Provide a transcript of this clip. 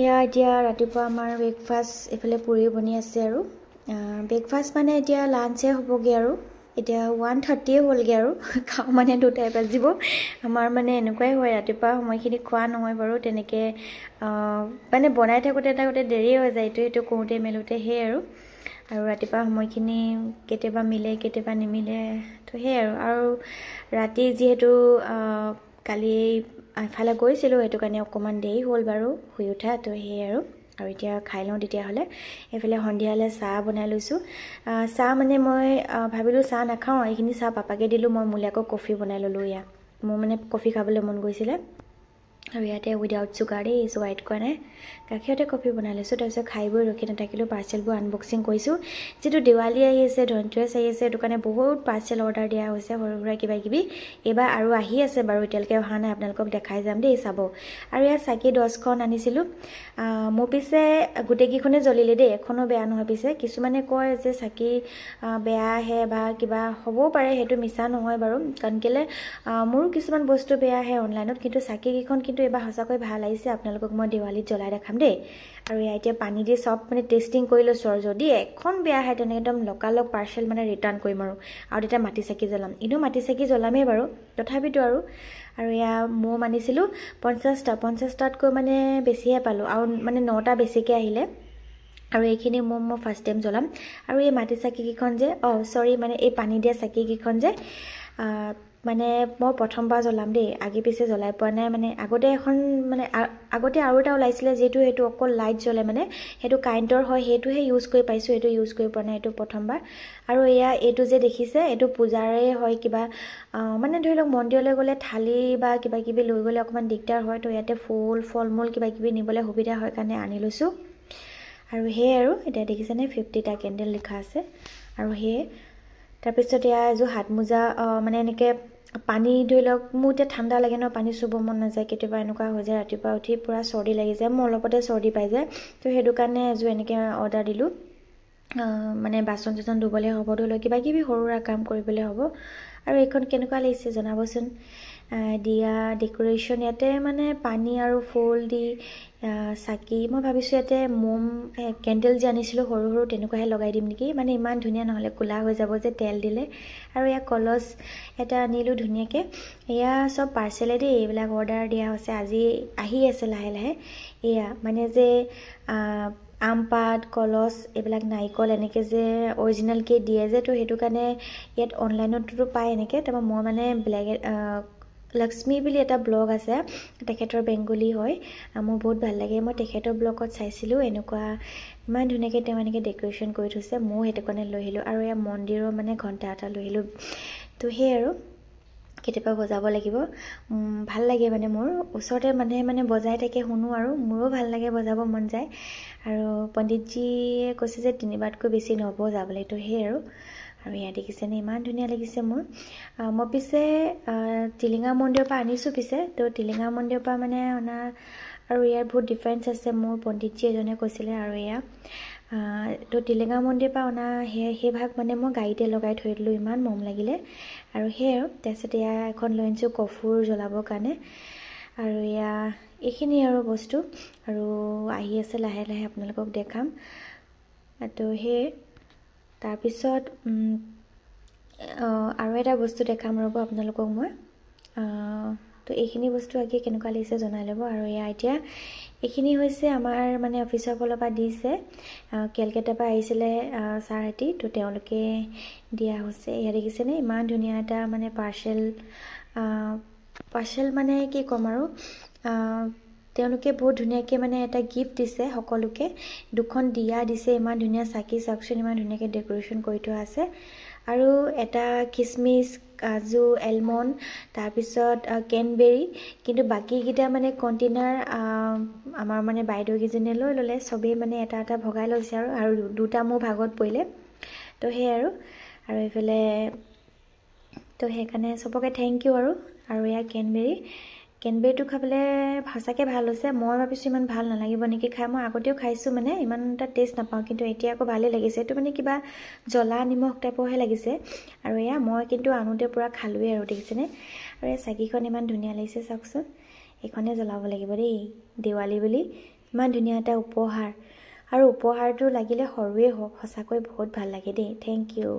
এয়া এতিয়া ৰাতিপুৱা আমাৰ ব্ৰেকফাষ্ট এফালে পুৰি বনি আছে আৰু ব্ৰেকফাষ্ট মানে এতিয়া লাঞ্চে হ'বগৈ আৰু এতিয়া 1:30 হ'লগৈ আৰু খাওঁ মানে 2টা বাজিব আমাৰ মানে এনেকুৱাই হয় ৰাতিপুৱা সময়খিনি খোৱা নহয় বাৰু তেনেকৈ মানে বনাই থাকোঁতে দেৰি হৈ যায় এইটো কৰোঁতে মেলোঁতে সেই আৰু ৰাতিপুৱা সময়খিনি কেতিয়াবা মিলে কেতিয়াবা নিমিলে তো সেই আৰু ৰাতি যিহেতু কালি এফালে গৈছিলোঁ সেইটো কাৰণে অকণমান দেৰি হ'ল বাৰু শুই উঠা তো সেই আৰু এতিয়া খাই লওঁ তেতিয়াহ'লে এইফালে সন্ধিয়ালৈ চাহ বনাই লৈছোঁ চাহ মানে মই ভাবিলোঁ চাহ নাখাওঁ এইখিনি চাহ পাপাকে দিলোঁ মই মোলে আকৌ কফি বনাই ল'লোঁ ইয়াত মোৰ মানে কফি খাবলৈ মন গৈছিলে আৰু ইয়াতে উইদাউট চুগাৰ দেই হোৱাইট কৰা নাই গাখীৰতে কফি বনাই লৈছোঁ তাৰপিছত খাই বৈ ৰখি নাথাকিলোঁ পাৰ্চেলবোৰ আনবক্সিং কৰিছোঁ যিটো দেৱালী আহি আছে ধনতেৰাছ আহি আছে সেইটো কাৰণে বহুত পাৰ্চেল অৰ্ডাৰ দিয়া হৈছে সৰু সুৰা কিবাকিবি এইবাৰ আৰু আহি আছে বাৰু এতিয়ালৈকে অহা নাই আপোনালোকক দেখাই যাম দেই চাব আৰু ইয়াত চাকি 10খন আনিছিলোঁ মোৰ পিছে গোটেইকেইখনে জ্বলিলে দেই এখনো বেয়া নহয় পিছে কিছুমানে কয় যে চাকি বেয়া আহে বা কিবা হ'বও পাৰে সেইটো মিছা নহয় বাৰু কাৰণ কেলৈ মোৰো কিছুমান বস্তু বেয়া আহে অনলাইনত কিন্তু চাকিকেইখন কিন্তু এবাৰ সঁচাকৈ ভাল আহিছে আপোনালোকক মই দেৱালীত জ্বলাই দেখাম দেই আৰু এতিয়া পানী দি চব মানে টেষ্টিং কৰি লৈছোঁ আৰু যদি এখন বেয়া আহে তেনেকৈ একদম লগালগ পাৰ্চেল মানে ৰিটাৰ্ণ কৰিম আৰু তেতিয়া মাটি চাকি জ্বলাম এনেও মাটি চাকি জ্বলামেই বাৰু তথাপিতো আৰু এয়া মৌ মানিছিলোঁ 50টাতকৈ মানে বেছিহে পালোঁ আৰু মানে 9টা বেছিকৈ আহিলে আৰু এইখিনি মই ফাৰ্ষ্ট টাইম জ্বলাম আৰু এই মাটি চাকিকেইখন যে মানে এই পানী দিয়া চাকিকেইখন যে মানে মই প্ৰথমবাৰ জ্বলাম দেই আগে পিছে জ্বলাই পোৱা নাই মানে আগতে এখন মানে আগতে আৰু এটা ওলাইছিলে যিহেতু সেইটো অকল লাইট জ্বলে মানে সেইটো কাৰেণ্টৰ হয় সেইটোহে ইউজ কৰি পাইছোঁ এইটো ইউজ কৰি পোৱা নাই এইটো প্ৰথমবাৰ আৰু এইটো যে দেখিছে এইটো পূজাৰে হয় কিবা মানে ধৰি লওক মন্দিৰলৈ গ'লে থালি বা কিবাকিবি লৈ গ'লে অকণমান দিগদাৰ হয় তো ইয়াতে ফল মূল কিবাকিবি নিবলৈ সুবিধা হয় কাৰণে আনি লৈছোঁ আৰু সেয়ে আৰু এতিয়া দেখিছেনে 50টা কেণ্ডেল লিখা আছে আৰু সেয়ে তাৰপিছত এযোৰ হাত মোজা মানে এনেকৈ পানী ধৰি লওক মোৰ এতিয়া ঠাণ্ডা লাগে ন পানী চুব মন নাযায় কেতিয়াবা এনেকুৱা হৈ যায় ৰাতিপুৱা উঠি পূৰা চৰ্দি লাগি যায় মোৰ অলপতে চৰ্দি পাই যায় তো সেইটো কাৰণে এযোৰ এনেকৈ অৰ্ডাৰ দিলোঁ মানে বাচন চাচন ধুবলৈ হ'ব ধৰি লওক কিবাকিবি সৰু সুৰা কাম কৰিবলৈ হ'ব আৰু এইখন কেনেকুৱা লাগিছে জনাবচোন দিয়া ডেক'ৰেশ্যন ইয়াতে মানে পানী আৰু ফুল দি চাকি মই ভাবিছোঁ ইয়াতে মম কেণ্ডেল যে আনিছিলোঁ সৰু সৰু তেনেকুৱাহে লগাই দিম নেকি মানে ইমান ধুনীয়া নহ'লে ক'লা হৈ যাব যে তেল দিলে আৰু কলচ এটা আনিলোঁ ধুনীয়াকৈ এয়া চব পাৰ্চেলে দেই এইবিলাক অৰ্ডাৰ দিয়া হৈছে আজি আহি আছে লাহে লাহে এয়া মানে যে আম পাত কলচ এইবিলাক নাৰিকল এনেকৈ যে অৰিজিনেলকৈ দিয়ে যে তো সেইটো কাৰণে ইয়াত অনলাইনতো পায় এনেকৈ তাৰপৰা মই মানে লক্ষ্মী বুলি এটা ব্লগ আছে তেখেতৰ বেংগলী হয় মোৰ বহুত ভাল লাগে মই তেখেতৰ ব্লগত চাইছিলোঁ এনেকুৱা ইমান ধুনীয়াকৈ তেওঁ এনেকৈ ডেক'ৰেশ্যন কৰি থৈছে ময়ো সেইটো কাৰণে লৈ আহিলোঁ আৰু মন্দিৰৰ মানে ঘণ্টা এটা লৈ আহিলোঁ তো সেই আৰু কেতিয়াবা বজাব লাগিব ভাল লাগে মানে মোৰ ওচৰতে মানুহে মানে বজাই থাকে শুনো আৰু মোৰো ভাল লাগে বজাব মন যায় আৰু পণ্ডিতজীয়ে কৈছে যে 3বাৰতকৈ বেছি নবজাবলৈ তো সেই আৰু ইয়াত দেখিছেনে ইমান ধুনীয়া লাগিছে মোৰ মই পিছে টিলিঙা মন্দিৰৰ পৰা আনিছোঁ পিছে তো টিলিঙা মন্দিৰৰ পৰা মানে অনা আৰু ইয়াৰ বহুত ডিফাৰেঞ্চ আছে মোৰ পণ্ডিতজী এজনে কৈছিলে আৰু তো টিলিঙা মন্দিৰৰ পৰা অনা সেই ভাগ মানে মই গাড়ীতে লগাই থৈ দিলোঁ ইমান মৰম লাগিলে আৰু তাৰপিছত এখন লৈ আনিছোঁ কৰ্পূৰ জ্বলাবৰ কাৰণে আৰু এইখিনি আৰু বস্তু আৰু আহি আছে লাহে লাহে আপোনালোকক দেখাম তো তাৰপিছত আৰু এটা বস্তু দেখাম ৰ'ব আপোনালোকক মই তো এইখিনি বস্তু আগে কেনেকুৱা লাগিছে জনাই ল'ব আৰু এতিয়া এইখিনি হৈছে আমাৰ মানে অফিচৰ ফালৰ পৰা দিছে কেলকাতাৰ পৰা আহিছিলে ছাৰহঁতি তো তেওঁলোকে দিয়া হৈছে ইয়াত দেখিছেনে ইমান ধুনীয়া এটা মানে পাৰ্চেল মানে কি ক'ম আৰু তেওঁলোকে বহুত ধুনীয়াকৈ মানে এটা গিফ্ট দিছে সকলোকে 2খন দিয়া দিছে ইমান ধুনীয়া চাকি চাওকচোন ইমান ধুনীয়াকৈ ডেক'ৰেশ্যন কৰি থোৱা আছে আৰু এটা কিচমিচ কাজু এলমণ্ড তাৰপিছত কেনবেৰী কিন্তু বাকীকেইটা মানে কণ্টেইনাৰ আমাৰ মানে বাইদেউকেইজনীয়ে লৈ ল'লে চবেই মানে এটা এটা ভগাই লৈছে আৰু 2টা মোৰ ভাগত পৰিলে তো সেই আৰু এইফালে তো সেইকাৰণে চবকে থেংক ইউ আৰু কেনবেৰীটো খাবলৈ সঁচাকৈ ভাল হৈছে মই ভাবিছোঁ ইমান ভাল নালাগিব নেকি খাই মই আগতেও খাইছোঁ মানে ইমান এটা টেষ্ট নাপাওঁ কিন্তু এতিয়া আকৌ ভালেই লাগিছে এইটো মানে কিবা জ্বলা নিমখ টাইপৰহে লাগিছে আৰু মই কিন্তু আনোতে পূৰা খালোৱেই আৰু দেখিছেনে আৰু চাকিখন ইমান ধুনীয়া লাগিছে চাওকচোন এইখনে জ্বলাব লাগিব দেই দেৱালী বুলি ইমান ধুনীয়া এটা উপহাৰ আৰু উপহাৰটো লাগিলে সৰুৱে হওক সঁচাকৈ বহুত ভাল লাগে দেই থেংক ইউ